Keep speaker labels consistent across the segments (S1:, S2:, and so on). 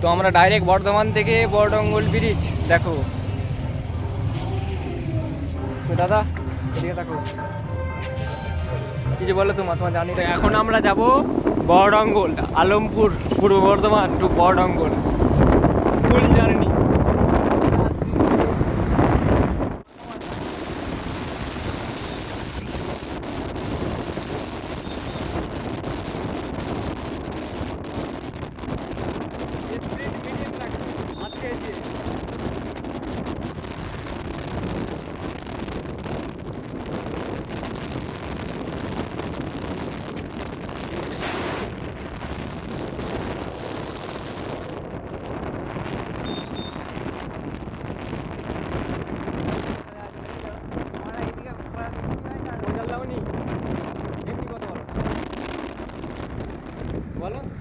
S1: তো আমরা ডাইরেক্ট বর্ধমান থেকে বড়ডঙ্গল ব্রিজ দেখো। তো দাদা এদিকে দেখো, কিছু বলো তোমার জানি। তো এখন আমরা যাব বড়ডঙ্গল, আলমপুর, পূর্ব বর্ধমান টু বড়ডঙ্গল, ফুল জার্নি।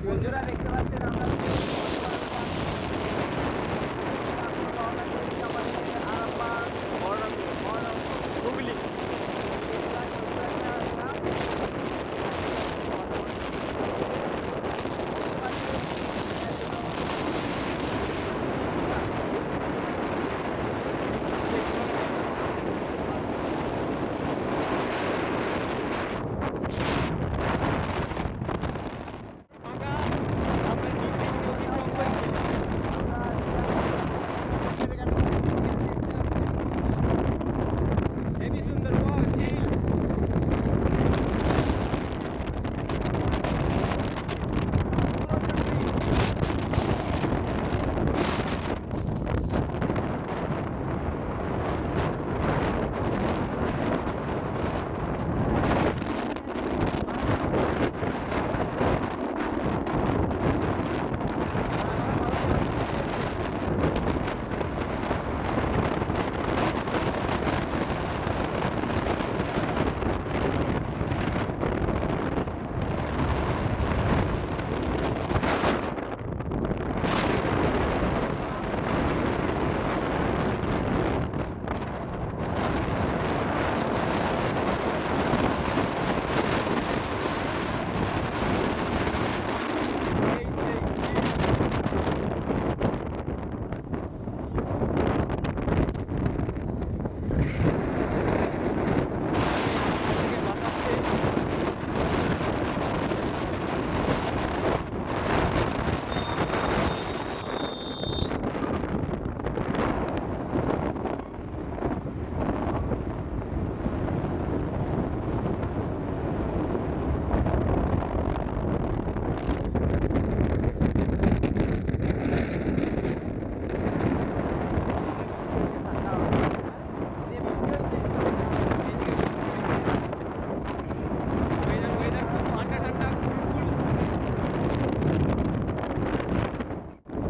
S1: বন্ধুরা দেখতে পাচ্ছেন আমরা হুগলি।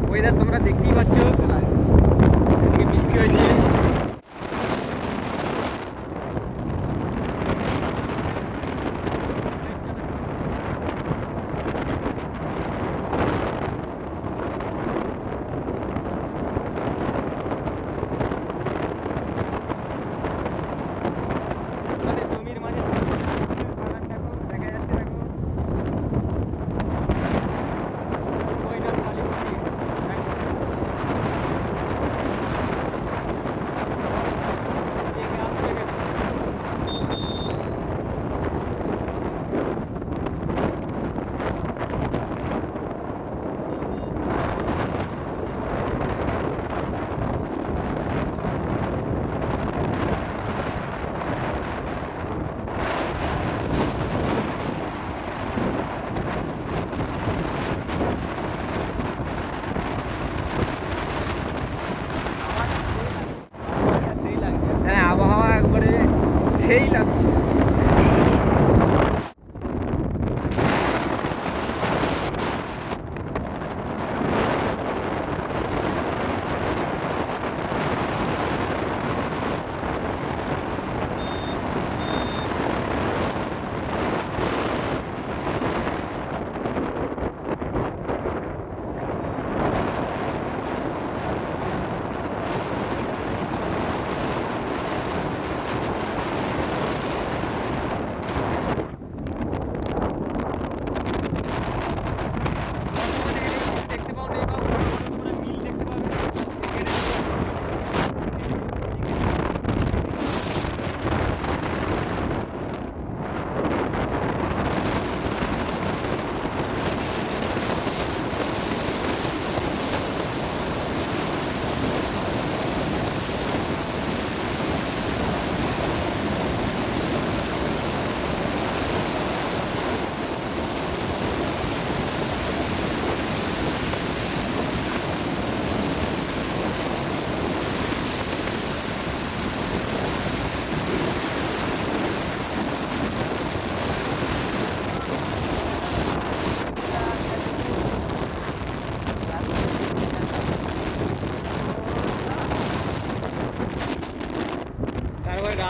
S1: ওয়েদার তোমরা দেখতেই পাচ্ছ, এদিকে বৃষ্টি হয়েছে। জমির মাঝে বাগান দেখো, দেখা যাচ্ছে দেখো। হ্যাঁ, আবহাওয়া একবারে সেই লাগছে।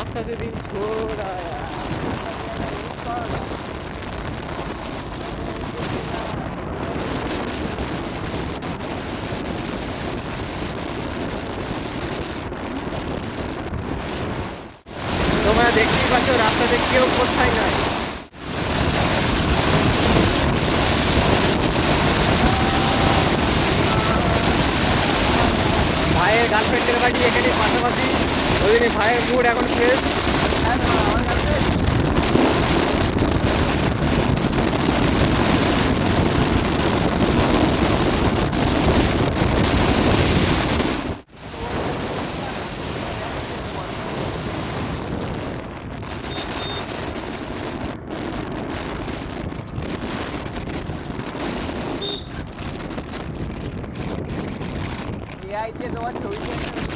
S1: रास्ता से दिल छोड़ा তোমরা দেখতেই পাচ্ছ রাস্তাতে কেউ কোথায় নাই। ভাইয়ের গার্লফ্রেন্ডের বাড়ি এখানে পাশাপাশি, ওই জন্য ভাইয়ের মুড এখন ফ্রেশ।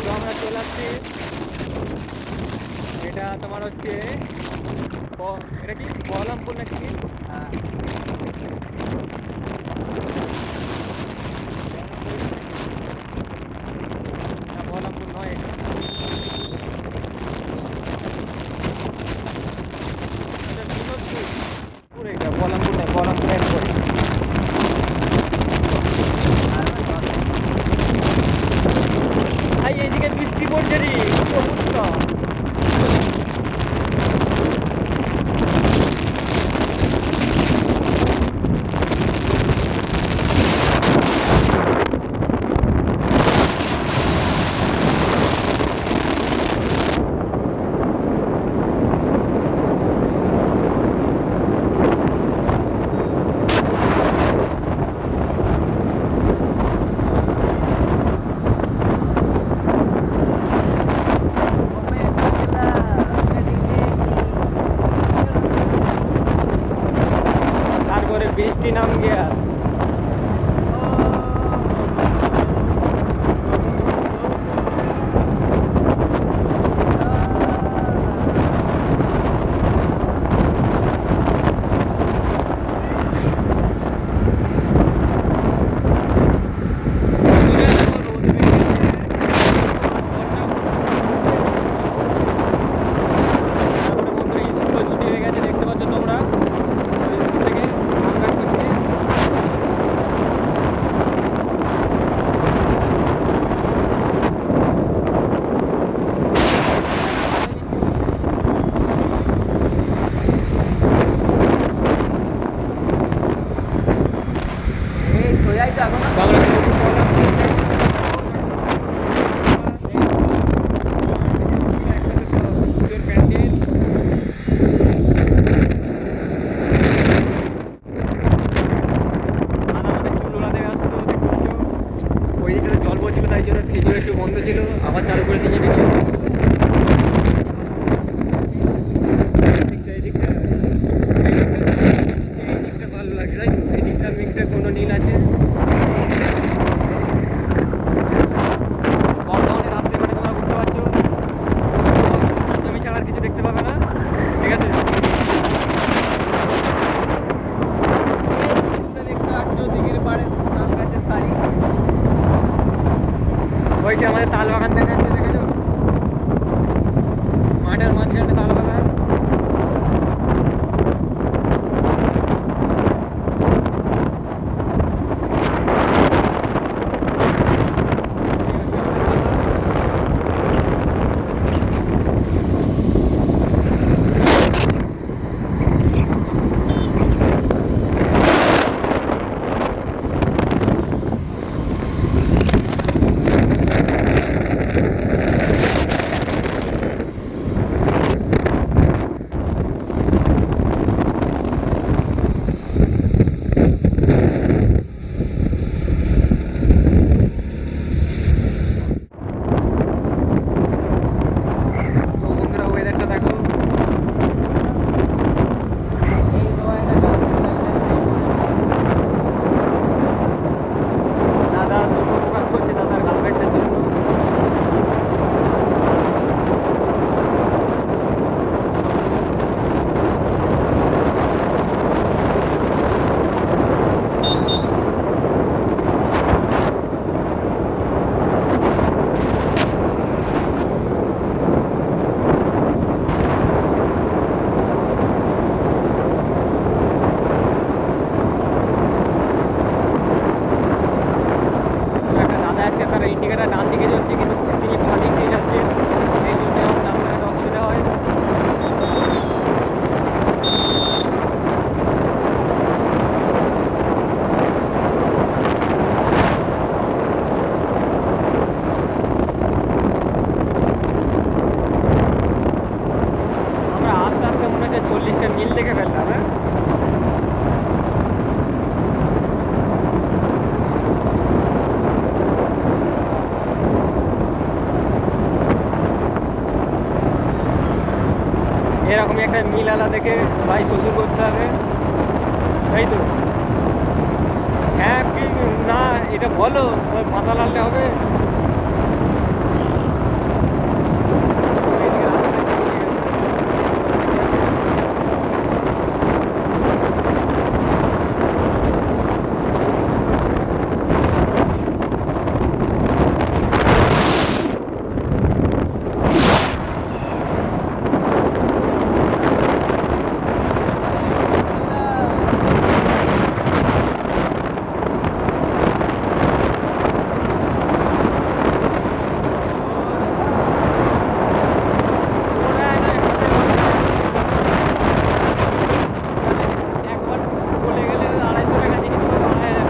S1: তো আমরা চলে আসছি, এটা তোমার হচ্ছে এটা কি বহরমপুর নাকি? বহরমপুর নয়, এটা বিনোদপুর, এটা বহরমপুর নয়, বহরমপুর একবারে। ভাই এইদিকে বৃষ্টি পড়ছে রে, কি অবস্থা। বৃষ্টি নাম গিয়া একটু বন্ধ ছিল, আবার চালু করে দিয়েছে ভিডিও। এই দিকটা ভালো লাগে, তাই তো? এই দিকটার মিকটা কোনো নীল আছে। বর্তমানে রাস্তায় মানে তোমরা বুঝতে পারছো জমি ছাড়া কিছু দেখতে পাবে না, ঠিক আছে? দেখতে পাচ্ছ দিঘির পাড়ে তাল গাছের সারি, ওই যে আমাদের তাল বাগান দেখা যাচ্ছে, দেখেছো? মাঠের মাঝখানে তাল বাগান। ইন্ডিকেটার ডান দিকে জ্বলছে, কিন্তু তিনি বাঁ দিক দিয়ে যাচ্ছে, এই জন্য আমার রাস্তাঘাটে অসুবিধা হয়। আমরা আস্তে আস্তে মনে হচ্ছে 40টা মিল দেখে ফেললাম। হ্যাঁ, এরকমই একটা মিল আলা দেখে ভাই শ্বশুর করতে হবে, তাই তো? হ্যাঁ কি না, এটা বলো, ওই মাথা লাললে হবে? একবার বলে গেলে 250 টাকা জিনিস তো 2,000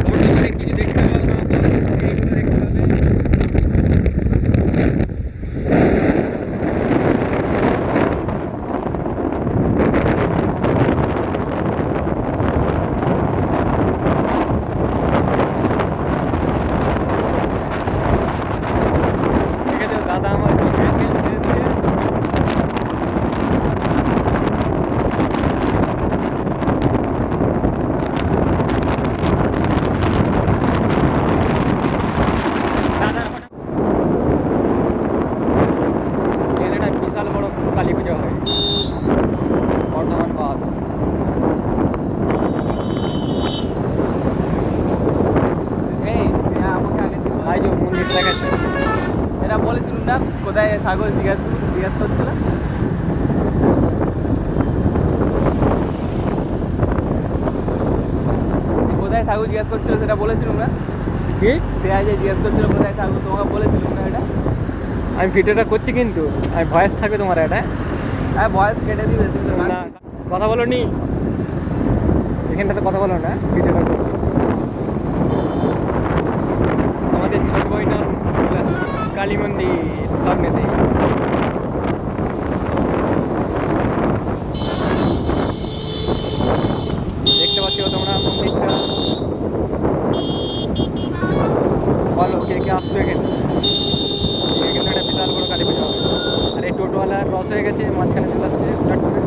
S1: বর্তমানে কিছু দেখতে পাবো না, তো এইগুলো দেখতে পাবে। ঠিক আছে, দাদা আমার হ্যান্ডেল ছেড়ে দিয়ে দাদার এখানে একটা বিশাল বড় কালী পুজো হয়, বর্ধমান বাস। এই যে মন্দির দেখাচ্ছে,
S2: এটা বলেছিলাম না কোথায় ছাগল জিজ্ঞাসা করছিল। কোথায় ঠাকুর জিজ্ঞাসা করছিল সেটা বলেছিলাম না।
S1: কি
S2: সে আজ জিজ্ঞাসা করছিল কোথায় ঠাকুর, তোমাকে বলেছিলাম না এটা।
S1: আমি ভিডিওটা করছি, কিন্তু আমি ভয়েস থাকবে তোমার এটা।
S2: হ্যাঁ ভয়েস কেটে দিবে
S1: না কথা বলো নি, এখানটাতে কথা বলো না, ভিডিওটা করছি। আমাদের ছোট বইটা কালী মন্দির সামনেতেই। দেখতে পাচ্ছ তোমরা মন্দিরটা, বলো কে কে আসছো এখানে? এখানে একটা বিশাল বড় কালী পুজো হবে। আর এই টোটোওয়ালার লস হয়ে গেছে, মাঝখানে চলে আসছে উঠাট করে।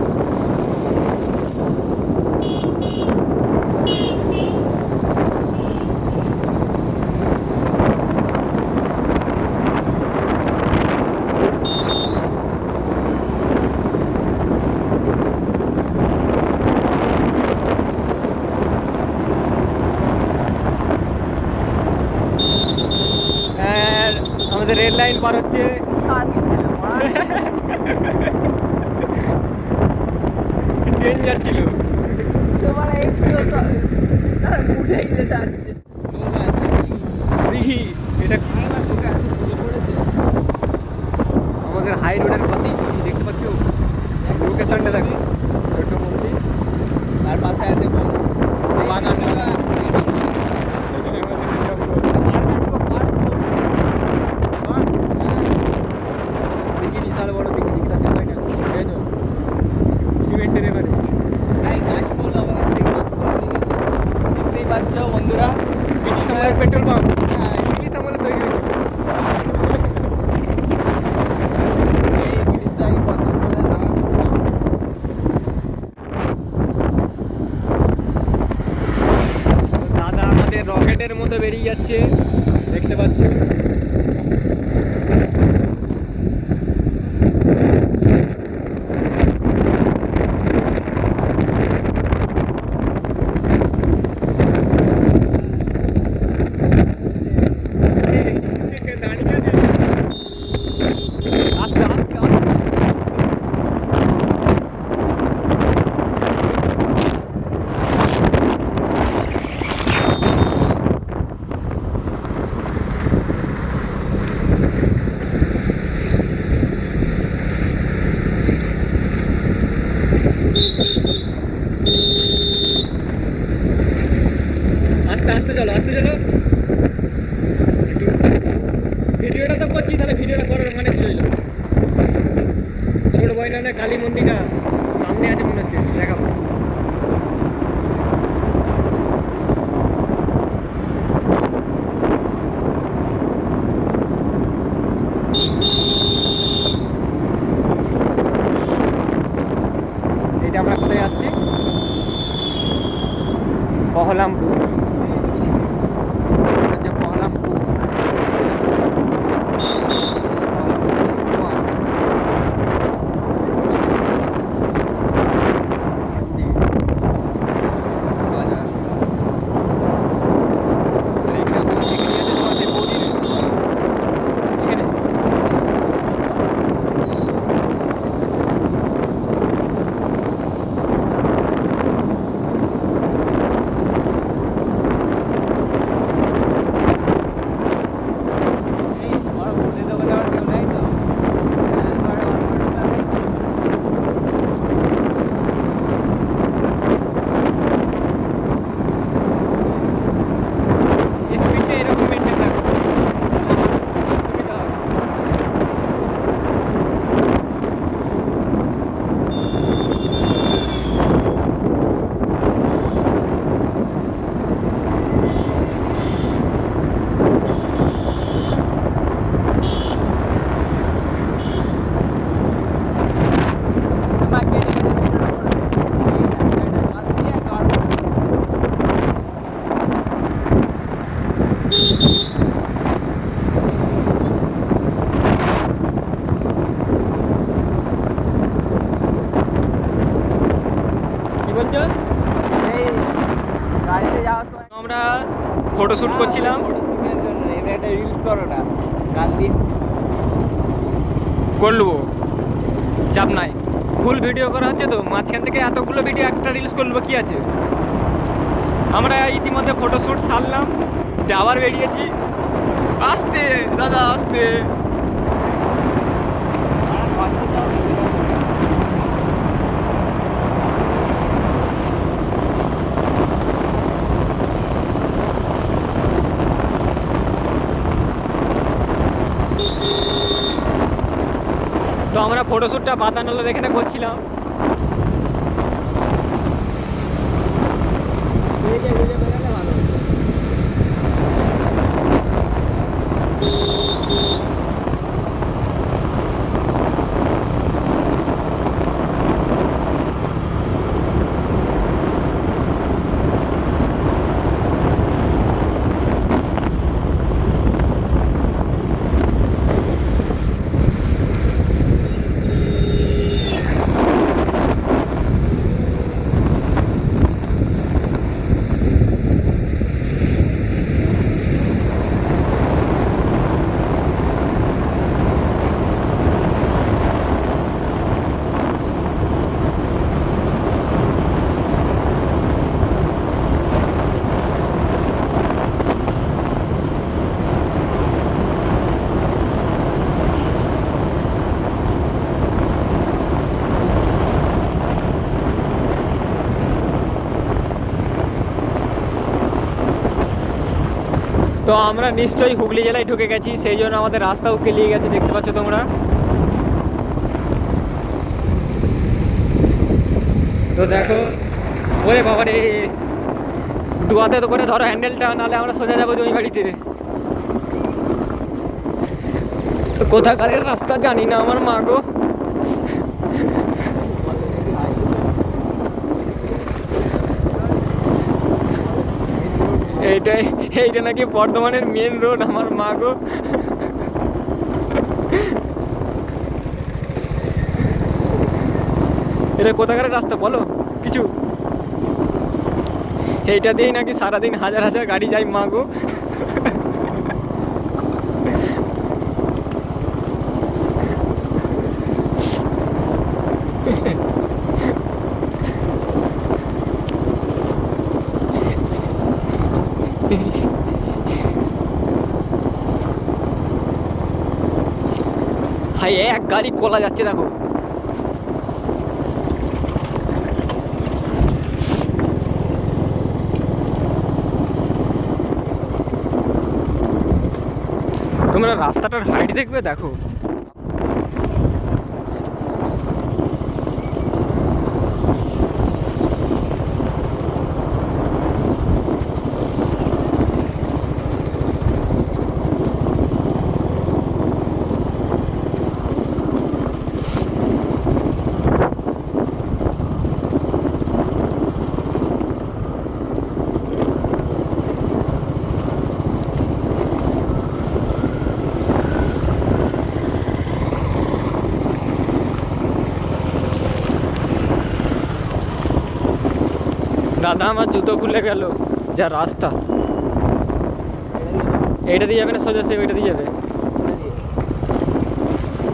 S1: আমাদের রেড লাইন পার হচ্ছে, ট্রেন যাচ্ছিল। দেখি এটা আমাকে আমাদের হাই রোডের পাশেই দেখতে পাচ্ছ লোকেশনটা দেখো, ছোট্ট মন্দির,
S2: তার পাশে আছে
S1: বাগান। দেখি বিশাল বড় দেখি দিকটা শেষ হয় না, বুঝেছো? সিমেন্টের এভারেস্ট।
S2: দেখতেই পাচ্ছ বন্ধুরা,
S1: ব্রিটিশ আমলের পেট্রোল পাম্প, ইংলিশ আমলে তৈরি হয়েছিল।
S2: এই ব্রিটিশরাই পদ্মা ফুলের নাম।
S1: দাদা আমাদের রকেটের মতো বেরিয়ে যাচ্ছে, দেখতে পাচ্ছ। আস্তে আস্তে আস্তে আস্তে আস্তে চলো, আস্তে চলো। একটু ভিডিওটা তো করছি, তাহলে ভিডিওটা করার মানে কি রইল? ছোট বইনানে কালী মন্দিরটা সামনে আছে মনে হচ্ছে, দেখাবো। এটা আমরা কোথায় আসছি? বহলামপুর, এটা হচ্ছে বহলামপুর।
S2: এই বড় ফুলের দোকানে আর কেউ নেই তো?
S1: স্পিডটা এরকম মেনটেন রাখো, সুবিধা হবে।
S2: আমার কেটে কেটে ভিডিওটা করে দে। এটা কাজ দিয়ে কাট।
S1: কি বলছো?
S2: এই গাড়িতে যাওয়ার সময়
S1: আমরা ফটোশ্যুট করছিলাম।
S2: ফটোশুটের জন্য এটা একটা রিলস করো না কাল দিন।
S1: করলবো, চাপ নাই। ফুল ভিডিও করা হচ্ছে তো, মাঝখান থেকে এতগুলো ভিডিও একটা রিলস করবো কি আছে। আমরা ইতিমধ্যে ফটোশ্যুট সারলাম, দিয়ে আবার বেরিয়েছি। আস্তে দাদা আস্তে। তো আমরা ফটোশ্যুটটা বাতানলের এখানে করছিলাম। তো আমরা নিশ্চয়ই হুগলি জেলায় ঢুকে গেছি, সেই জন্য আমাদের রাস্তাও কেলিয়ে গেছে, দেখতে পাচ্ছ তোমরা। তো দেখো, ওরে বাবা রে, দুয়াতে তো করে ধরো হ্যান্ডেলটা, নাহলে আমরা সোজা যাবো ওই বাড়িতে। কোথাকারের রাস্তা জানি না আমার মা গো। এইটা নাকি বর্ধমানের মেন রোড আমার মা গো। এটা কোথাকারের রাস্তা বলো কিছু? এইটা দিয়েই নাকি সারাদিন হাজার হাজার গাড়ি যায় মা গো। হাই, এক গাড়ি কোলা যাচ্ছে দেখো। তোমরা রাস্তাটার হাইট দেখবে, দেখো। দাদা আমার জুতো খুলে গেল, যা রাস্তা। এইটা দিয়ে যাবে না সোজা, সে ওইটা দিয়ে যাবে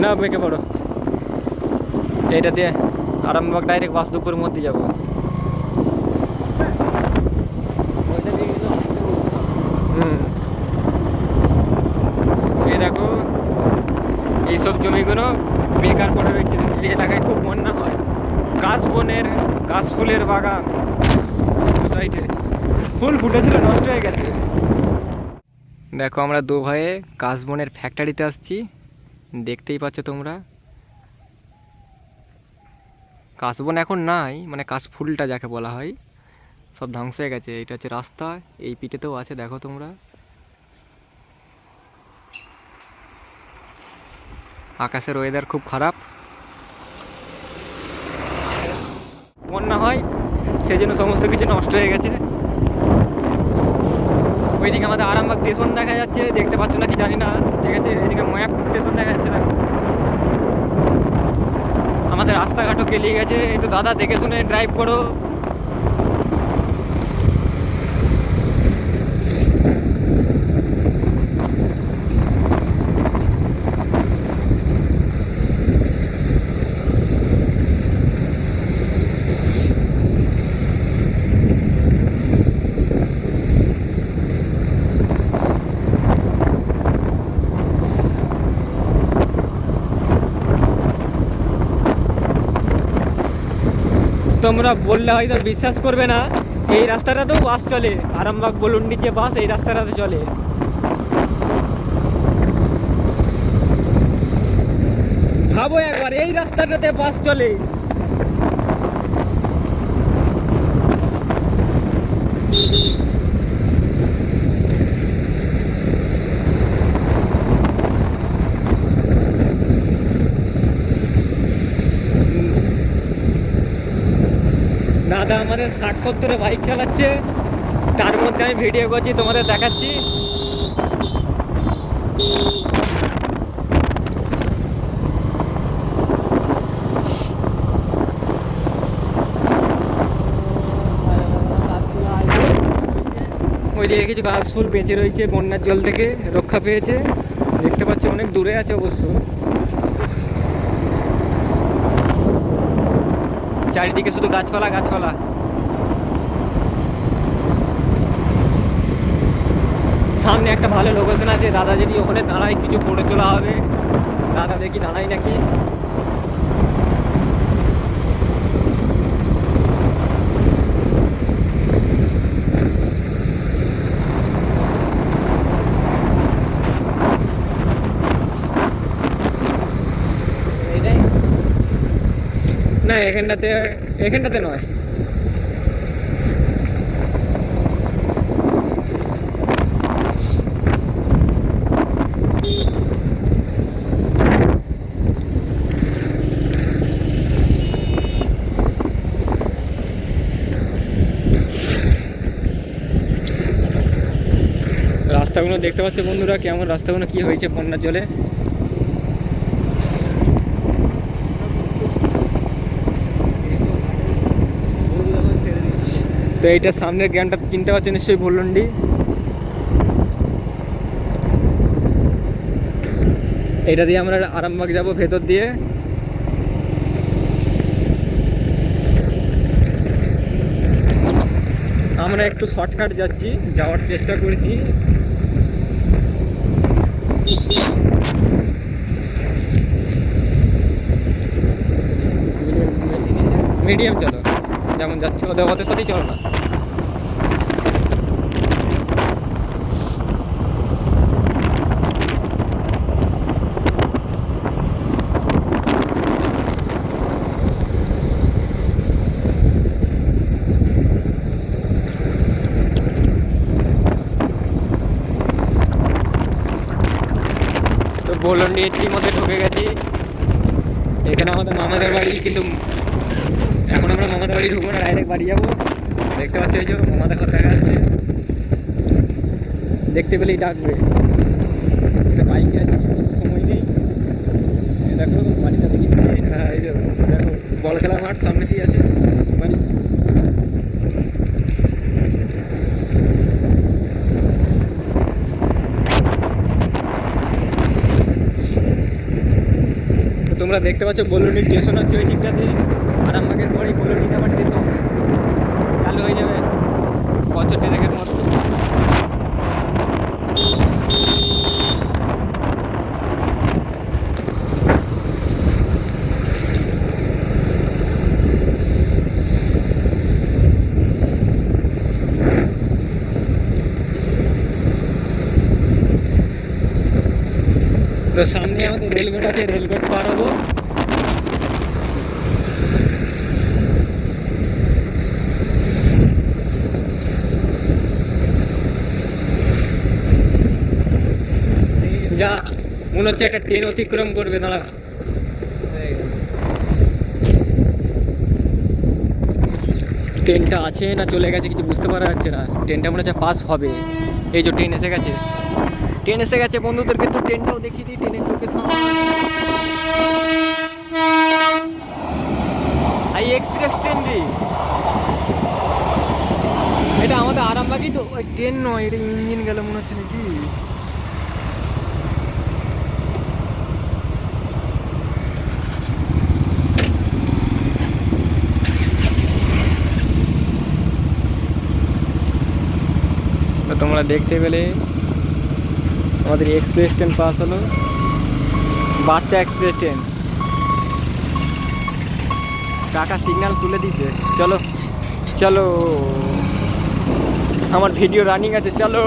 S1: না, বেঁকে পড়ো। এইটা দিয়ে আরামবাগ ডাইরেক্ট বাসুদেবপুরের মধ্যে যাবো। এই দেখো, এইসব জমিগুলো বেকার করে রয়েছে, এই এলাকায় খুব বন্যা হয়। কাশফুলের বাগান সাইডে ফুল ফুটেছিল, নষ্ট হয়ে গেছে। দেখো, আমরা দু ভাইয়ে কাশবনের ফ্যাক্টরিতে আসছি, দেখতেই পাচ্ছ তোমরা। কাশবন এখন নাই, মানে কাশফুলটা যাকে বলা হয়, সব ধ্বংস হয়ে গেছে। এটা হচ্ছে রাস্তা, এই পিঠেতেও আছে, দেখো তোমরা। আকাশের ওয়েদার খুব খারাপ, বন্যা হয় সেই জন্য সমস্ত কিছু নষ্ট হয়ে গেছে। ওইদিকে আমাদের আরামবাগ স্টেশন দেখা যাচ্ছে, দেখতে পাচ্ছ না কি জানি না, ঠিক আছে। এদিকে মায়াপুর স্টেশন দেখা যাচ্ছে না। আমাদের রাস্তাঘাটও কেলিয়ে গেছে, একটু দাদা দেখে শুনে ড্রাইভ করো। তোমরা বললে হয়তো বিশ্বাস করবে না, এই রাস্তাটাতেও বাস চলে। আরামবাগ বলুন্ডির যে বাস, এই রাস্তাটাতে চলে। ভাবো একবার, এই রাস্তাটাতে বাস চলে। দাদা আমাদের 60-70 বাইক চালাচ্ছে, তার মধ্যে আমি ভিডিও করছি, তোমাদের দেখাচ্ছি। ওইদিকে কিছু গাছ ফুল বেঁচে রয়েছে, বন্যার জল থেকে রক্ষা পেয়েছে, দেখতে পাচ্ছ। অনেক দূরে আছে অবশ্য, চারিদিকে শুধু গাছপালা গাছপালা। সামনে একটা ভালো লোকেশন আছে, দাদা যদি ওখানে দাঁড়ায় কিছু ফটো তোলা হবে। দাদা দেখি দাঁড়াই নাকি। না এখানটাতে, এখানটাতে নয়। রাস্তাগুলো দেখতে পাচ্ছ বন্ধুরা, কেমন রাস্তাগুলো কি হয়েছে বন্যার জলে। তো এইটা সামনের গ্রামটা চিনতে পারছো নিশ্চয়ই, ভুলুন্ডি। এটা দিয়ে আমরা আরামবাগ যাব ভেতর দিয়ে। আমরা একটু শর্টকাট যাচ্ছি, যাওয়ার চেষ্টা করছি। মিডিয়াম চলো, যেমন যাচ্ছে ওদের ওদের সাথেই চলো না। তো ভুলুন্ডি এটির মধ্যে ঢুকে গেছি। এখানে আমাদের মামাদের বাড়ি, কিন্তু এখন আমরা মামাদের বাড়ি ঢুকবো না, ডাইরেক্ট বাড়ি যাবো। দেখতে পাচ্ছ এই যে মামাদের ঘর দেখা যাচ্ছে, দেখতে পেলেই ডাকবে। বাইকে আছি, সময় নেই। দেখো বাড়িটা দেখি দিচ্ছি। হ্যাঁ এই যে দেখো বল খেলা মাঠ সামনে দিয়ে আছে বাড়ি। তোমরা দেখতে পাচ্ছ ভুলুন্ডি স্টেশন হচ্ছে ওই দিকটাতে। আরামবাগের পরে ভুলুন্ডিতে আবার স্টেশন চালু হয়ে যাবে বছর ট্রেনের মতো। তো সামনে আমাদের রেলগেট আছে, রেলগেট পার হবো। যা মনে হচ্ছে একটা ট্রেন অতিক্রম করবে, দাঁড়া। ট্রেনটা আছে না চলে গেছে কিছু বুঝতে পারা যাচ্ছে না। ট্রেনটা মনে হচ্ছে পাস হবে। এই যে ট্রেন এসে গেছে, ট্রেন এসে গেছে বন্ধুদেরকে। তো ট্রেনটাও দেখিয়ে দিই, ট্রেনের লোকেশন হাই এক্সপ্রেস ট্রেন রে। এটা আমাদের আরামবাগই তো, ওই ট্রেন নয়, এটা ইঞ্জিন গেল মনে হচ্ছে নাকি। তো তোমরা দেখতে পেলে আমাদের এক্সপ্রেস ট্রেন পাস হলো, বাচ্চা এক্সপ্রেস ট্রেন। কাকা সিগন্যাল তুলে দিয়েছে, চলো চলো, আমার ভিডিও রানিং আছে, চলো।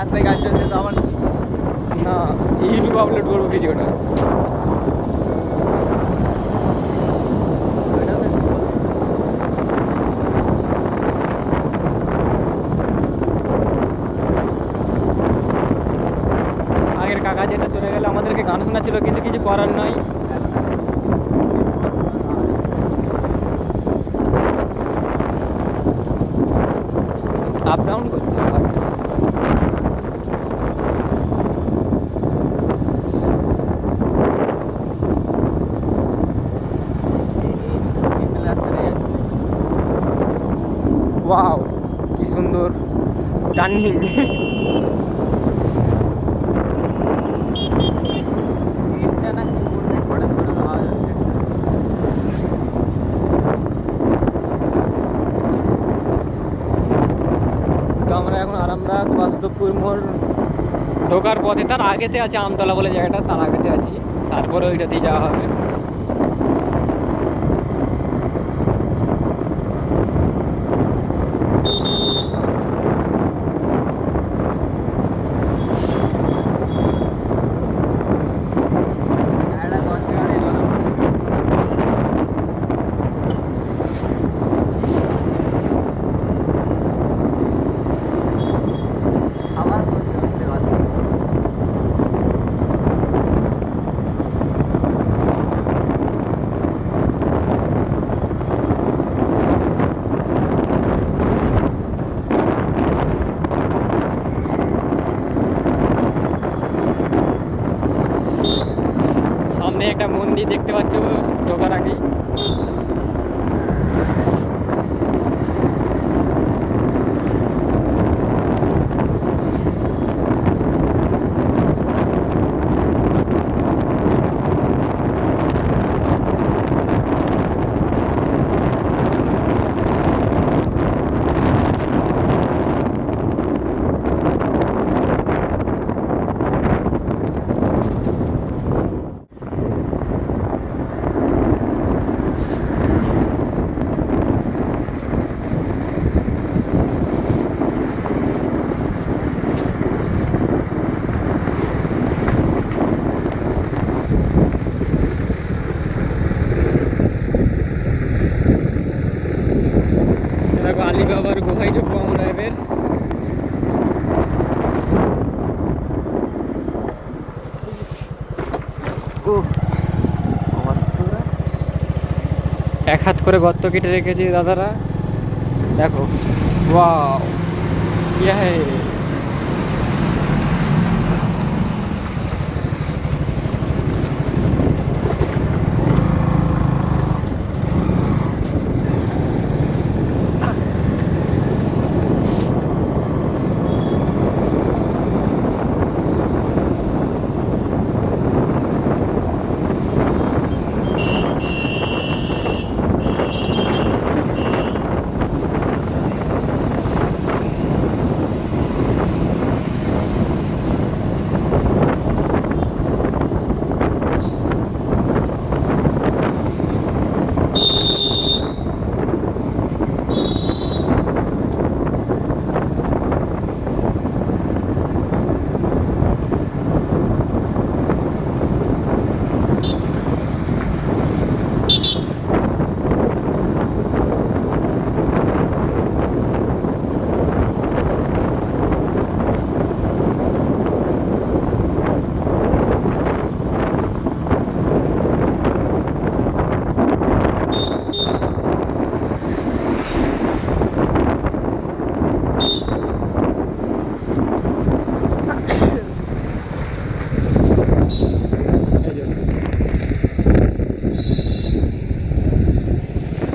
S2: রাস্তায় গাড়ি চলছে তো আমার
S1: না, ইউটিউবে আপলোড করবো ভিডিওটা। আগের কাকা যেটা চলে গেলে আমাদেরকে গান শোনাচ্ছিল, কিন্তু কিছু করার নয়। আপ ডাউন করছে। ওয়াও কি সুন্দর টার্নিং। তো আমরা এখন আরামবাগ বাসুদেবপুর মোড় ঢোকার পথে তার আগেতে আছে আমতলা বলে জায়গাটা, তার আগেতে আছি, তারপরে ওইটা দিয়ে যাওয়া হবে।
S2: একটা 10 টাকা দিয়ে গরম আবার করতে হচ্ছে বাসে।
S1: সামনে একটা মন্দির দেখতে পাচ্ছ ঢোকার আগেই। দেখো আলিবাবার গুহায় ঢুকবো আমরা এবার। এক হাত করে গর্ত কেটে রেখেছে দাদারা, দেখো। ওয়াও क्या है।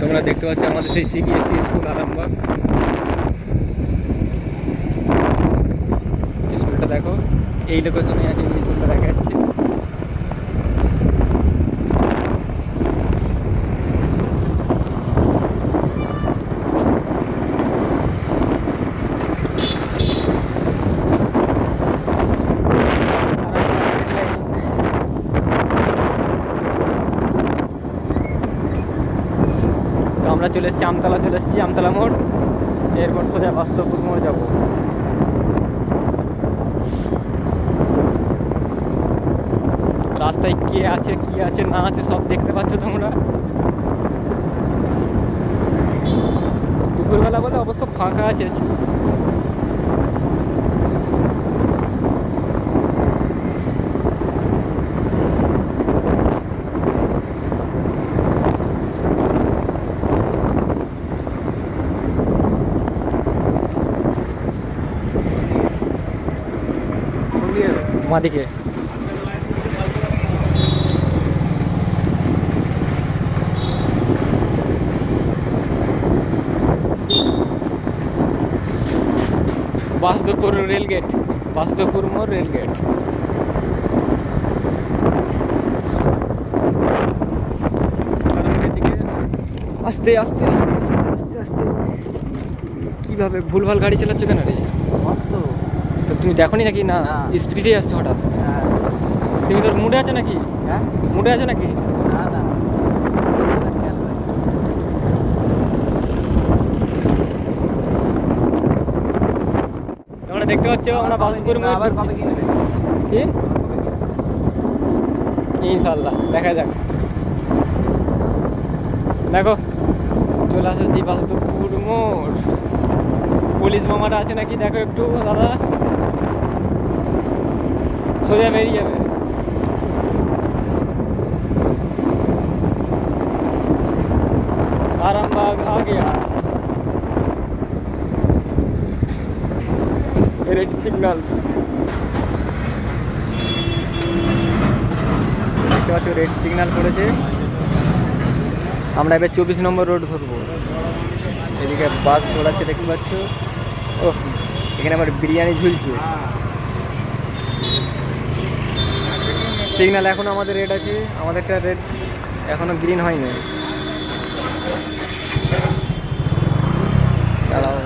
S1: তোমরা দেখতে পাচ্ছ আমাদের সেই সিবিএসসি স্কুল আরামবাগ। স্কুলটা দেখো, এই লোকেশনে আছে, এই স্কুলটা দেখা যাচ্ছে। তো আমরা চলে এসেছি আমতলা, চলে এসেছি আমতলা মোড়। এরপর সোজা বাস্তবপুর মোড় যাব। রাস্তায় কে আছে কি আছে না আছে সব দেখতে পাচ্ছ তোমরা। দুপুরবেলা বলে অবশ্য ফাঁকা আছে। মাদিকে বাসুদেবপুর রেলগেট, বাসুদেবপুর মোড় রেলগেট। আস্তে আস্তে আস্তে আস্তে আস্তে আস্তে। কীভাবে ভুলভাল গাড়ি চালাচ্ছ কেন রে?
S2: কত
S1: তো তুমি দেখোনি নাকি? না,
S2: না।
S1: স্পিডে আসছে হঠাৎ।
S2: হ্যাঁ
S1: তুমি তোর মুডে আছো নাকি?
S2: হ্যাঁ
S1: মুডে আছো নাকি?
S2: না না খেয়াল নাই।
S1: তোমরা দেখতে পাচ্ছ আমরা বাসুপুর মোড়
S2: আবার কবে
S1: ঢুকছি।
S2: কিনবে?
S1: কি? ইনশাল্লাহ দেখা যাক। দেখো চলে আসেছি বাসুপুর মোড়। পুলিশ মামাটা আছে নাকি দেখো একটু দাদা, সোজা বেরিয়ে যাবে। आरामबाग आ गया। रेड सिग्नल দেখতে পাচ্ছ, রেড সিগন্যাল পড়েছে। আমরা এবার 24 নম্বর রোড ধরবো। এদিকে বাস দৌড়াচ্ছে দেখতে পাচ্ছ। ও এখানে আবার বিরিয়ানি ঝুলছে। সিগন্যাল এখনো আমাদের রেড আছে, আমাদেরটা রেড এখনো গ্রিন হয়নি। দাঁড়াও,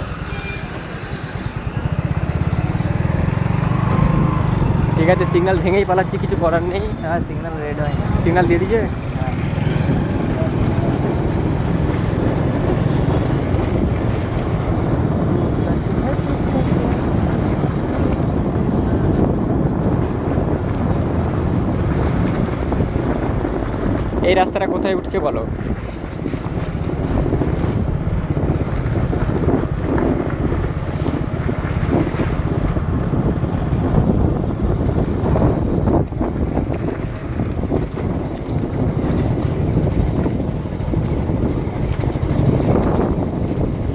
S1: ঠিক আছে সিগন্যাল ভেঙেই পালাচ্ছি, কিছু করার নেই।
S2: হ্যাঁ সিগন্যাল রেড হয় না।
S1: সিগন্যাল দিয়ে দিয়েছে। এই রাস্তাটা কোথায় উঠছে বলো?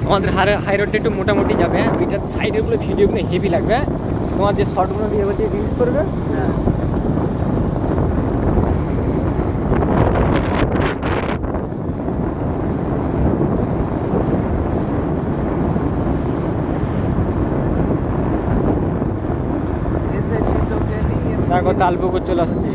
S1: আমাদের হাই রোডটা একটু মোটামুটি যাবে। হ্যাঁ, এটার সাইডেরগুলো ভিডিওগুলো হেভি লাগবে। হ্যাঁ, তোমার যে শর্টগুলো দিয়ে বলছে রিলিজ করবে।
S2: হ্যাঁ ऐसे चीजों के लिए
S1: দেখো তালপুকুর চলে আসছি।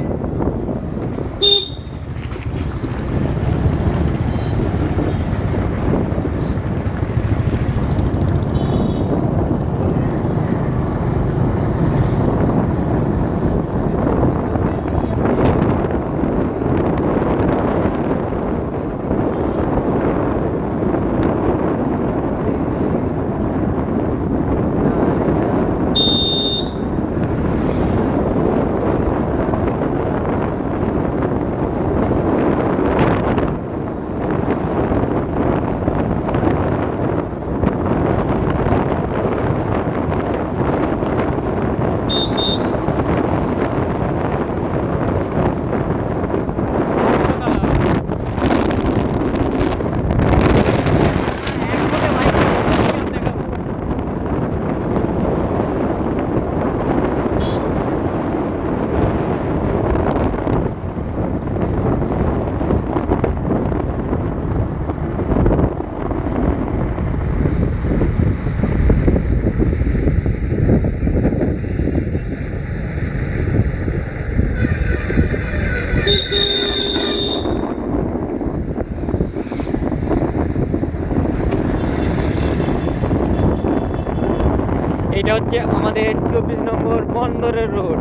S1: এটা হচ্ছে আমাদের 24 নম্বর বন্দরের রোড।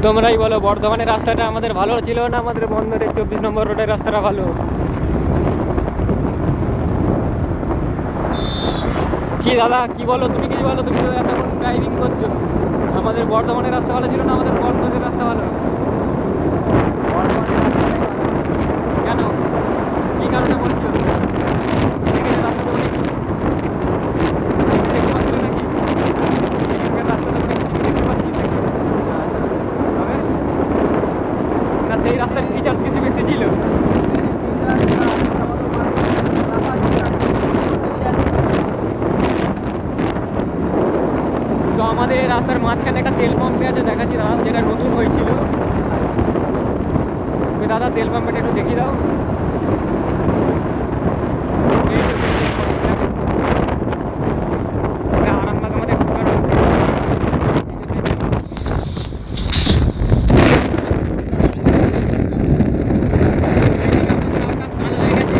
S1: তোমরাই বলো বর্ধমানের রাস্তাটা আমাদের ভালো ছিল না আমাদের বন্দরের 24 নম্বর রোডের রাস্তাটা ভালো? কি দাদা কি বলো, তুমি কি বলো? তুমি তো এতক্ষণ ড্রাইভিং করছো। আমাদের বর্ধমানের রাস্তা ভালো ছিল না আমাদের বন্দরের রাস্তা ভালো? কেন, কি কারণে বলছো? সেখানে রাস্তা তো অনেক দেখতে পাচ্ছিলে নাকি? সেখানকার রাস্তা তো অনেক কিছু দেখতে পাচ্ছি নাকি? তবে না, সেই রাস্তার ফিচার্স কিছু বেশি ছিল। তো আমাদের রাস্তার মাঝখানে একটা তেল পাম্পে আছে, দেখাচ্ছি দাদা, যেটা নতুন হয়েছিল। তো দাদা তেল পাম্পটা একটু দেখিয়ে দাও। এই তো সেই তেল পাম্প, দেখো। এটা আরামবাগ আমাদের ঢোকার মুখে। এই যে সেই তেল পাম্প। দেখছি না, তোমাদের আকাশ কালো হয়ে গেছে।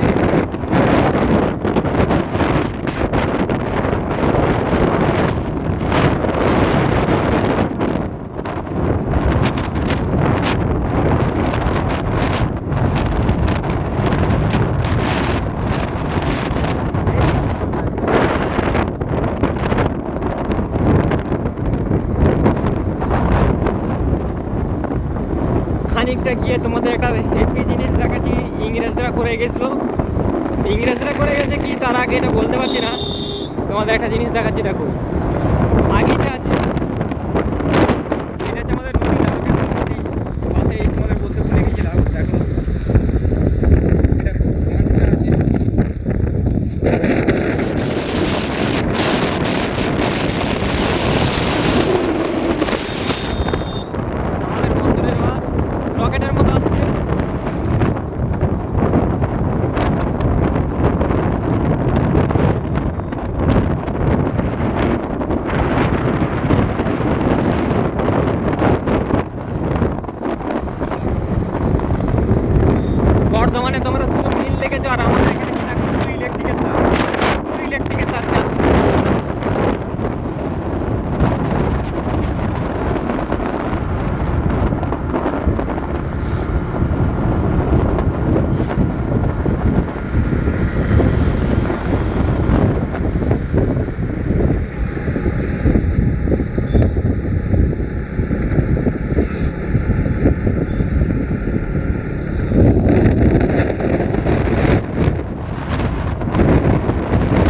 S1: ব্রিজটা গিয়ে তোমাদের একটা হেভি জিনিস দেখাচ্ছি। ইংরেজরা করে গেছিলো, ইংরেজরা করে গেছে কি তার আগে এটা বলতে পারছি না। তোমাদের একটা জিনিস দেখাচ্ছি, দেখো আগেটা আছে, এটা হচ্ছে আমাদের নদীটা, নদী পাশে তোমাদের বলতে ভুলে গেছিলাম। দেখো এটা মাছটা আছে, আমাদের বন্দরের মাছ রকেটের মতো আসছে। বর্ধমানে তোমরা শুধু মিল দেখেছো, আর আমাদের এখানে কি দেখো শুধু ইলেকট্রিকের তার, শুধু ইলেকট্রিকের তার চালু।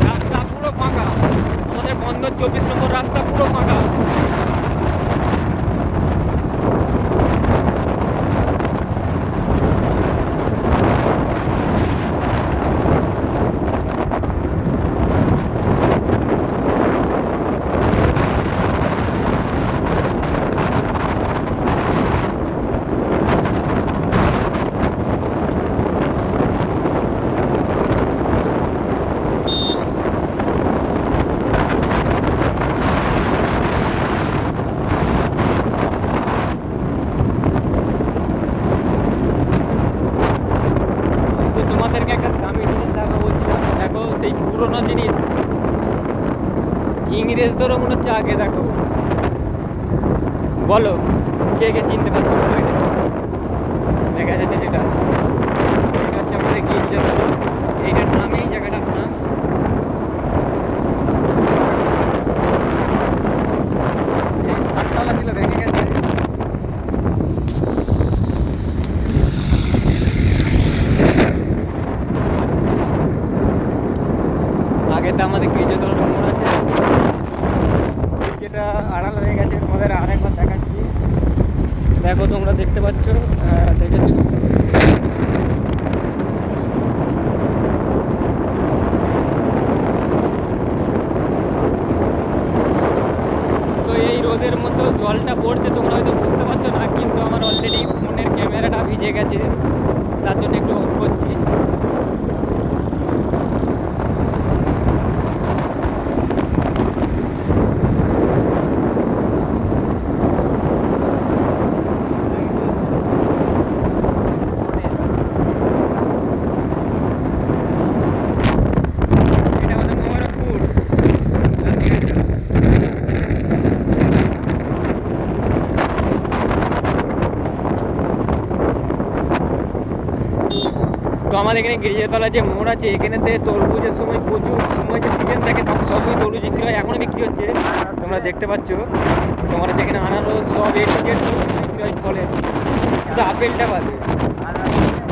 S1: রাস্তা পুরো ফাঁকা, আমাদের বন্দর 24 নম্বর রাস্তা পুরো ফাঁকা। তো তোমাদেরকে একটা দামি জিনিস দেখা বলছিলাম, দেখো সেই পুরোনো জিনিস, ইংরেজদেরও মনে হচ্ছে আগে। দেখো বলো কে কে চিনতে পারছো, বলো এটা দেখা যাচ্ছে যেটা, এটা হচ্ছে আমাদের গির্জাতলা, এইটার নাম, এই জায়গাটার নাম। এই 7 তলা ছিল, ভেঙে গেছে। আগে তো আমাদের গির্জাতলাটা মনে আছে, যেটা আড়াল হয়ে গেছে। তোমাদের আরেকবার দেখাচ্ছি, দেখো তোমরা দেখতে পাচ্ছ, দেখেছো তো এই রোদের মধ্যে জলটা পড়ছে, তোমরা হয়তো বুঝতে পারছো না, কিন্তু আমার অলরেডি ফোনের ক্যামেরাটা ভিজে গেছে, তার জন্য একটু অফ করছি। এটা আমাদের মোবারকপুর। তো আমাদের এখানে গির্জাতলা যে মোড় আছে, এখানেতে তরমুজের সময় প্রচুর সময় যে সিজন থাকে তখন সবসময় তরমুজ বিক্রি হয়, এখনও বিক্রি হচ্ছে, তোমরা দেখতে পাচ্ছ। তোমরা যেখানে আনারস সব A to Z সব বিক্রি হয় ফলে, শুধু আপেলটা বাদে।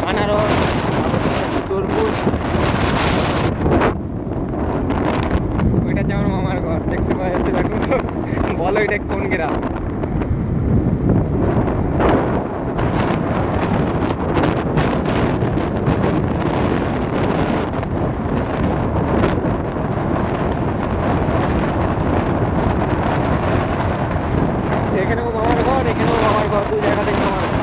S1: আনারস, তরমুজ। ওইটা হচ্ছে আমার মামার ঘর, দেখতে পাওয়া যাচ্ছে। দেখো বলো এটা কোন গ্রাম। সেখানেও মামার ঘর, এখানেও মামার ঘর, দুই জায়গা থেকে মামার ঘর।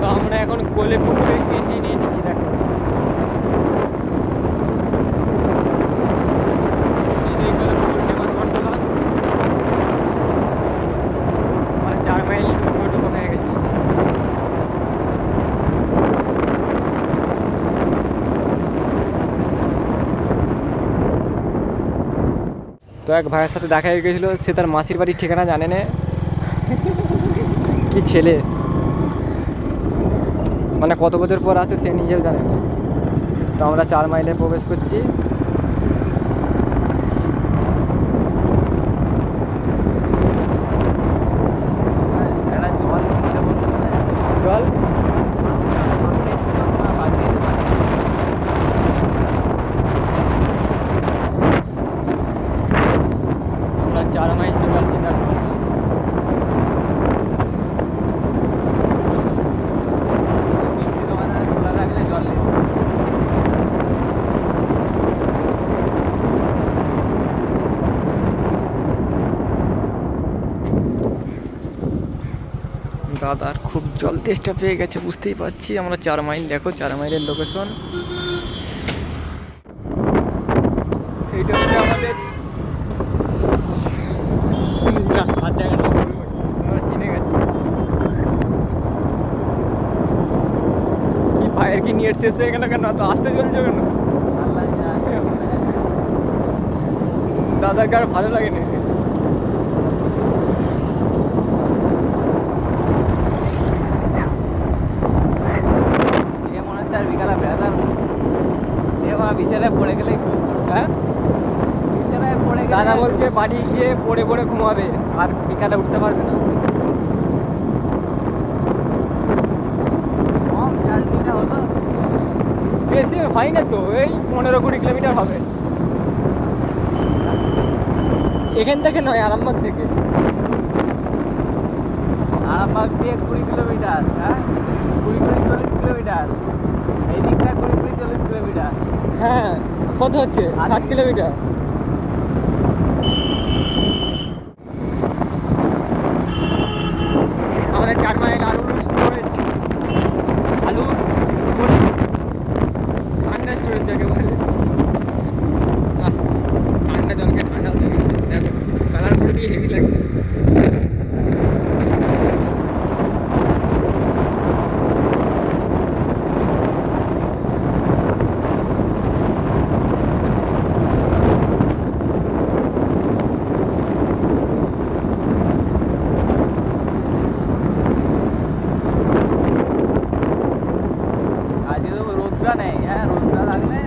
S1: তো আমরা এখন কোলে পুকুরে ট্রেনটি নিয়ে নিচ্ছি, দেখো এই যে কোলে পুকুর ফেমাস বটতলা, আমরা 4 মাইল ঢুকো হয়ে গেছি। তো এক ভাইয়ের সাথে দেখা হয়ে গেছিলো, সে তার মাসির বাড়ির ঠিকানা জানে না। কি ছেলে, মানে কত বছর পর আসে সে নিজেও জানে না। তো আমরা 4 মাইলে প্রবেশ করছি।
S2: একটা জল কিনতে বলতো না,
S1: জল
S2: জল খেয়েছিলাম না, বাড়িতে
S1: আমরা 4 মাইল চলে আসছি না।
S2: মিষ্টি দোকানে খোলা রাখলে জল নেই।
S1: দাদার খুব জল তেষ্টা পেয়ে গেছে, বুঝতেই পারছি। আমরা 4 মাইল, দেখো 4 মাইলের লোকেশন। এইটা হচ্ছে আমাদের না আর জায়গাটা বলবো না, তোমরা চিনে গেছো। কি পায়ের কি নেট শেষ হয়ে গেল কেন? তো আসতে চলছো কেন?
S2: আল্লাহ জানে।
S1: দাদাকে আর ভালো লাগে না।
S2: এ মনে হচ্ছে আর বিকালে বেড়াতাম। এ মা বিছানায় পড়ে গেলে
S1: হ্যাঁ,
S2: বিছানায় পড়ে গেলে
S1: দাদা বলছে বাড়ি গিয়ে পড়ে পড়ে ঘুমাবে, আর বিকালে উঠতে পারবে না।
S2: কম জার্নিটা হলো।
S1: বেশি হয় না তো, এই 15-20 কিলোমিটার হবে। এখান থেকে নয়, আরামবাগ থেকে।
S2: আরামবাগ দিয়ে 20 কিলোমিটার, হ্যাঁ 20-40 কিলোমিটার, এই দিকটা 20-40 কিলোমিটার।
S1: হ্যাঁ, কত হচ্ছে? 60 কিলোমিটার। আমাদের 4 মাইল আলুর স্টোরেজ, আলুর ঠান্ডা স্টোরেজ যাকে বলে। আহ, ঠান্ডা জলকে ঠান্ডা হতে গেছে, দেখো কালারগুলো দিয়ে হেভি লাগছে।
S2: আজকে তো রোদটা নেই, হ্যাঁ রোদটা থাকলে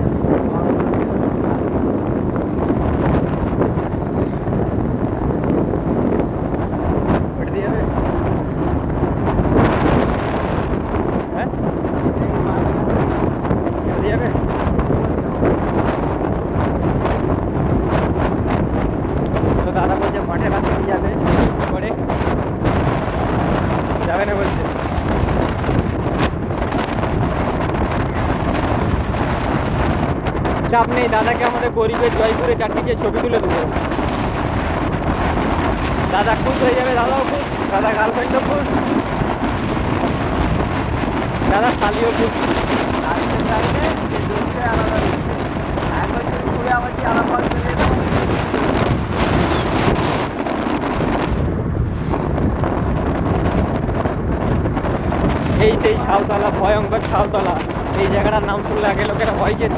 S1: ওটা দিয়ে যাবে? হ্যাঁ, এটা দিয়ে যাবে? তো দাদা বলছে মাঠে রাস্তা দিয়ে যাবে, দেখি কি করে। যাবে না বলছে। চাপ নেই, দাদাকে আমাদের গরিবের জয়পুরে 4টিকে ছবি তুলে দেবো। দাদা খুশ হয়ে যাবে, দাদাও খুশ, দাদা গার্লফ্রেন্ডও খুশ, দাদা শালিও খুশ।
S2: গাড়িতে থাকলে যে রোদটা আলাদা দিচ্ছে। একবার যদি ঘুরে আবার যে আরামবাগ চলে যেতাম।
S1: এই সেই ছাউতলা, ভয়ঙ্কর ছাউতলা। এই জায়গাটার নাম শুনলে আগে লোকেরা ভয় যেত।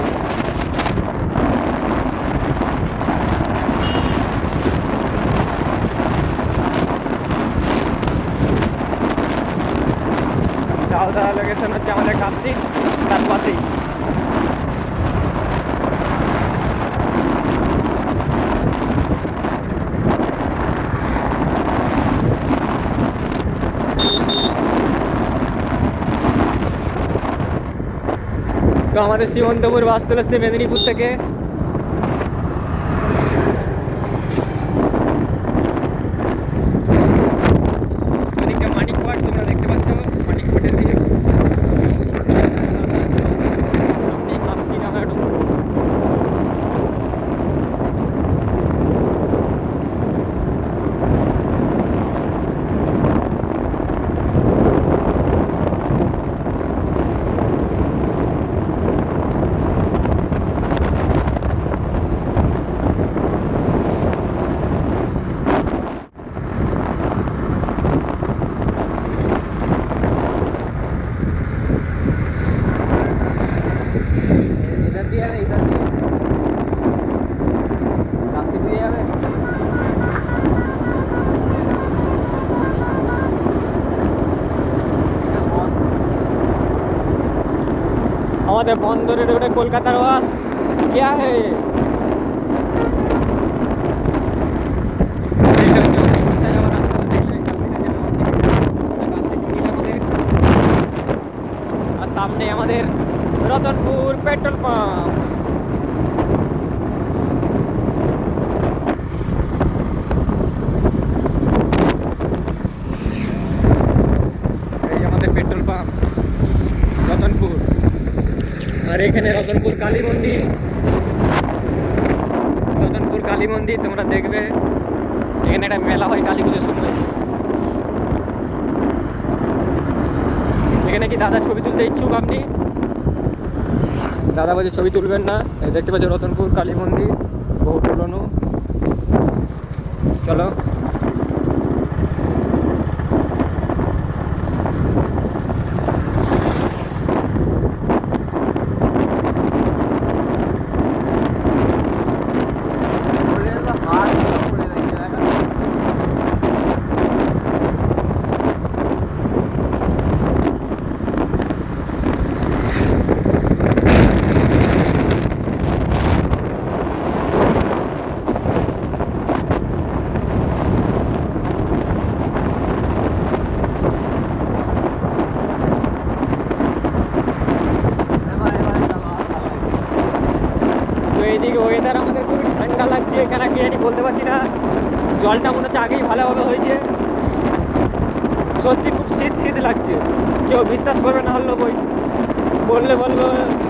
S1: ছাউতলা লোকেশন হচ্ছে আমাদের কাশি, তার পাশেই। তো আমাদের সীমন্তপুর বাস চলে এসছে মেদিনীপুর থেকে। খানিকটা মানিকপাট তোমরা দেখতে পাচ্ছ, মানিকপাটের দিকে সামনেই কাপসি নামে একটু। আমাদের বন্দরের রোডে কলকাতার ওয়াস क्या है আর সামনে আমাদের রতনপুর পেট্রোল পাম্প। এই আমাদের পেট্রোল পাম্প রতনপুর। আর এখানে রতনপুর কালী মন্দির, রতনপুর কালী মন্দির তোমরা দেখবে। এখানে একটা মেলা হয় কালী পুজোর সময়। এখানে কি দাদা ছবি তুলতে ইচ্ছুক আপনি? দাদা বলছে ছবি তুলবেন না। এই দেখতে পাচ্ছ রতনপুর কালী মন্দির, বহু পুরনো। চলো এইদিকে ওয়েদার আমাদের খুবই ঠান্ডা লাগছে, কেন কি জানি বলতে পারছি না। জলটা মনে হচ্ছে আগেই ভালোভাবে হয়েছে। সত্যি খুব শীত শীত লাগছে। কেউ বিশ্বাস করবে না হলো বই বললে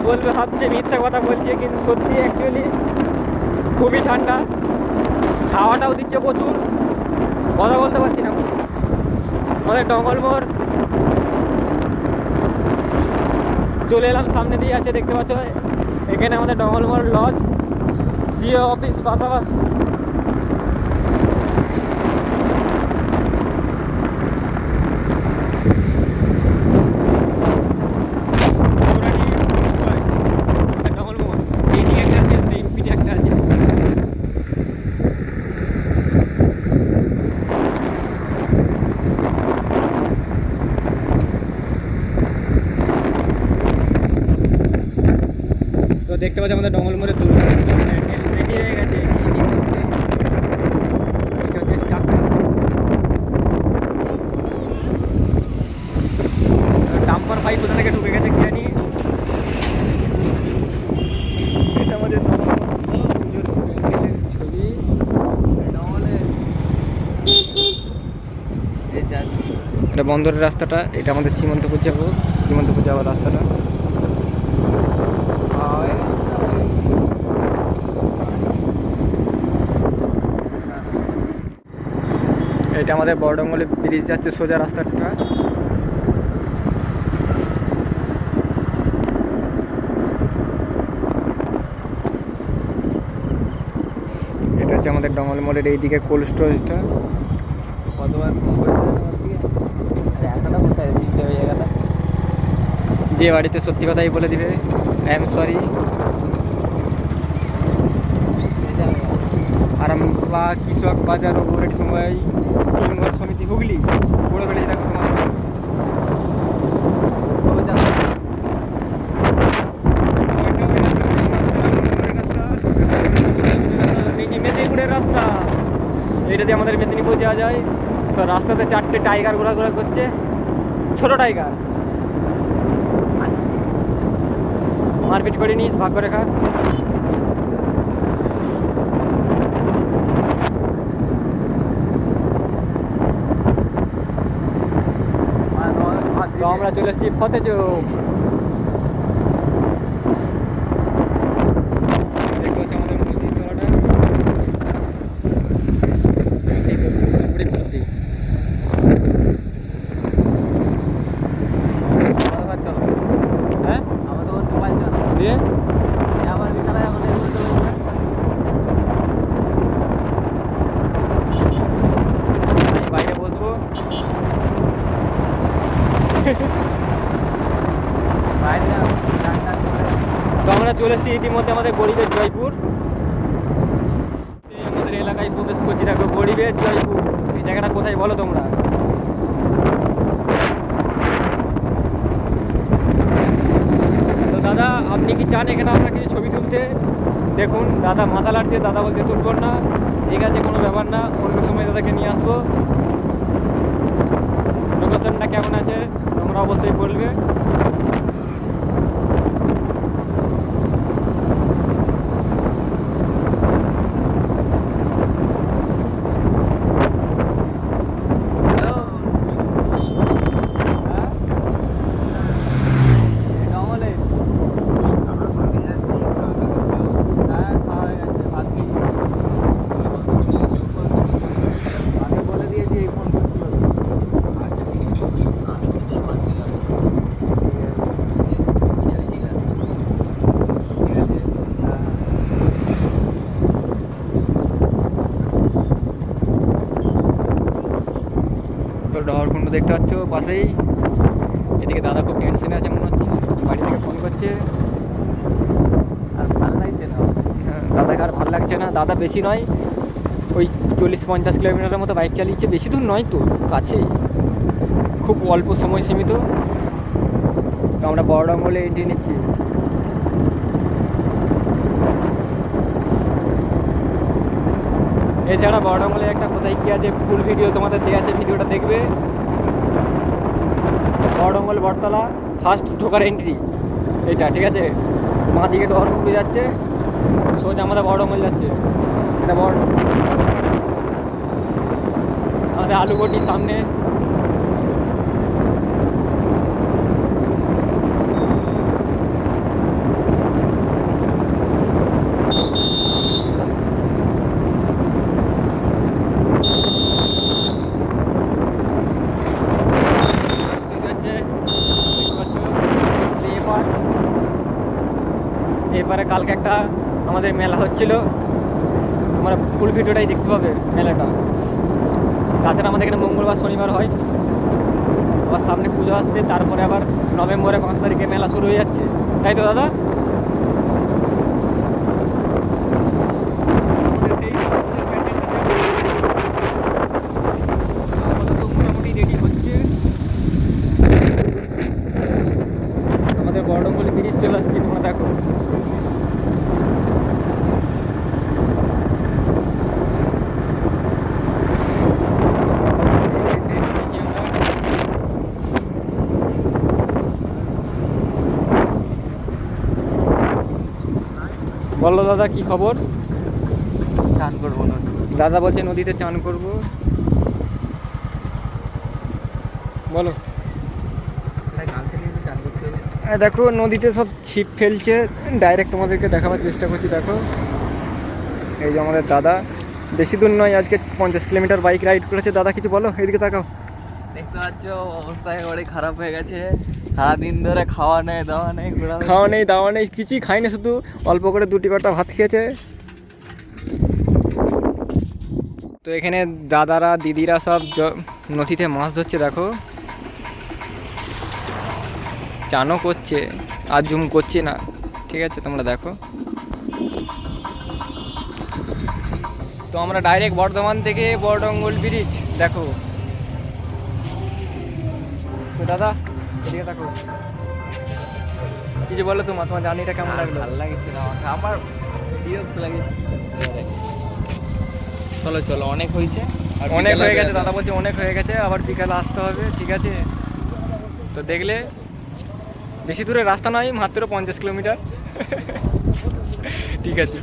S1: বলবে ভাবছে মিথ্যা কথা বলছে, কিন্তু সত্যি অ্যাকচুয়ালি খুবই ঠান্ডা। হাওয়াটাও দিচ্ছে প্রচুর, কথা বলতে পারছি না। আমাদের ডঙ্গলমোড় চলে এলাম, সামনে দিয়ে আছে দেখতে পাচ্ছ। এখানে আমাদের ডঙ্গলমোড় লজ, জিও অফিস পাশাপাশি। ডঙ্গলমোড় এইদিকে একটা আছে, সেই পিঠে একটা আছে। তো দেখতে পাচ্ছি আমাদের ডঙ্গলমোড়ে তো রেডি হয়ে গেছে। এটা হচ্ছে স্ট্রাকচার। ডাম্পার পাইপ কোথা থেকে ঢুকে গেছে কি জানি। এটা আমাদের ছবি। এটা বন্দরের রাস্তাটা, এটা আমাদের সীমান্তপুর যাবো, সীমান্তপুর যাওয়ার রাস্তাটা। এটা আমাদের বড়ডঙ্গলে ব্রিজ যাচ্ছে সোজা রাস্তাটা। এটা হচ্ছে আমাদের ডঙ্গলমোড়ের এইদিকে কোল্ড স্টোরেজটা।
S2: কতবার ফোন করেছে এখনো কোথায় চিনতে হয়ে গেল।
S1: যে বাড়িতে সত্যি কথাই বলে দিবে আই এম সরি। আরামবা কৃষক বাজার ওভারের সময় তিনঘর সমিতি হুগলি পড়ে ফেলেছে। দেখো তোমার মেদিনীপুরের রাস্তা। এটা দিয়ে আমাদের মেদিনীপুর যাওয়া যায়। তো রাস্তাতে চারটে টাইগার ঘোরাঘোরা করছে, ছোট টাইগার। মারপিট করে নিস, ভাগ করে খা। তো আমরা চলে এসেছি ফতেচোক। দেখতে হচ্ছে আমাদের মসজিদ তলাটা। হ্যাঁ দিয়ে বাইরে বসবো। তো আমরা চলে এসেছি ইতিমধ্যে আমাদের গরিবের জয়পুর। আমাদের এলাকায় প্রবেশ করছি। দেখো গরিবের জয়পুর, এই জায়গাটা কোথায় বলো তোমরা? তো দাদা আপনি কি চান এখানে আপনার কিছু ছবি তুলতে? দেখুন দাদা মাথা লাড়ছে, দাদা বলতে তুলব না। ঠিক আছে, কোনো ব্যাপার না, অন্য সময় দাদাকে নিয়ে আসবো। লোকেশনটা কেমন আছে তোমরা অবশ্যই বলবে।
S2: হ্যালো, হ্যাঁ কমলে, হ্যাঁ খাওয়া হয়ে গেছে, ভাত খেয়েছি। আগে বলে দিয়েছি এই ফোন করছিল। ঠিক আছে, হ্যাঁ।
S1: তো ডহরকুণ্ড দেখতে পাচ্ছ পাশেই। এদিকে দাদা খুব টেনশনে আছে মনে হচ্ছে, বাড়ি থেকে ফোন করছে।
S2: আর ভালো লাগছে না।
S1: হ্যাঁ, দাদাকে আর ভালো লাগছে না। দাদা বেশি নয়, ওই 40-50 কিলোমিটারের মতো বাইক চালিয়েছে, বেশি দূর নয় তো, কাছেই, খুব অল্প সময় সীমিত। তো আমরা বড়ডঙ্গলে এন্ট্রি নিচ্ছি। এছাড়া বড়ডঙ্গলে একটা কোথায় কী আছে ফুল ভিডিও তোমাদের দেওয়া আছে, ভিডিওটা দেখবে। বড়ডঙ্গল বটতলা ফার্স্ট ঢোকার এন্ট্রি এটা, ঠিক আছে। মা দিকে ডহরকুণ্ড যাচ্ছে, সোজা আমাদের বড়ডঙ্গল যাচ্ছে। এটা বড় আমাদের আলুবটির সামনে। এবারে কালকে একটা আমাদের মেলা হচ্ছিল, তোমরা ফুল ভিডিওটাই দেখতে পাবে মেলাটা। তাছাড়া আমাদের এখানে মঙ্গলবার শনিবার হয়, আবার সামনে পুজো আসছে, তারপরে আবার নভেম্বরে 5 তারিখে মেলা শুরু হয়ে যাচ্ছে, তাই তো দাদা? মোটামুটি রেডি হচ্ছে। আমাদের বড়ডঙ্গল ব্রিজ চলে আসছি, তোমরা দেখো। বলো দাদা কি খবর?
S2: চান করবো না।
S1: দাদা বলছে নদীতে চান করব, বলো। দেখো নদীতে সব ছিপ ফেলছে, ডাইরেক্ট তোমাদেরকে দেখাবার চেষ্টা করছি। দেখো এই যে আমাদের দাদা, বেশি দূর নয়, আজকে 50 কিলোমিটার বাইক রাইড করেছে। দাদা কিছু বলো, এদিকে তাকাও।
S2: দেখতে পাচ্ছ অবস্থা একেবারে খারাপ হয়ে গেছে। সারাদিন ধরে খাওয়া নেই, দাওয়া নেই,
S1: খাওয়া নেই দাওয়া নেই, কিছুই খাইনি, শুধু অল্প করে 2টি কটা ভাত খেয়েছে। তো এখানে দাদারা দিদিরা সব নদীতে মাছ ধরছে, দেখো। চানও করছে, আর জুম করছে না, ঠিক আছে, তোমরা দেখো। তো আমরা ডাইরেক্ট বর্ধমান থেকে বড়ডঙ্গল ব্রিজ, দেখো। তো দাদা এদিকে দেখো, কিছু বলো তোমার জার্নিটা কেমন লাগলো?
S2: ভালো লাগছে না আমাকে, আমার বিরক্ত লাগছে। চলো চলো, অনেক হয়েছে,
S1: অনেক হয়ে গেছে, দাদা বলছে অনেক হয়ে গেছে, আবার বিকালে আসতে হবে, ঠিক আছে। তো দেখলে বেশি দূরে রাস্তা নয়, মাত্র 50 কিলোমিটার, ঠিক আছে।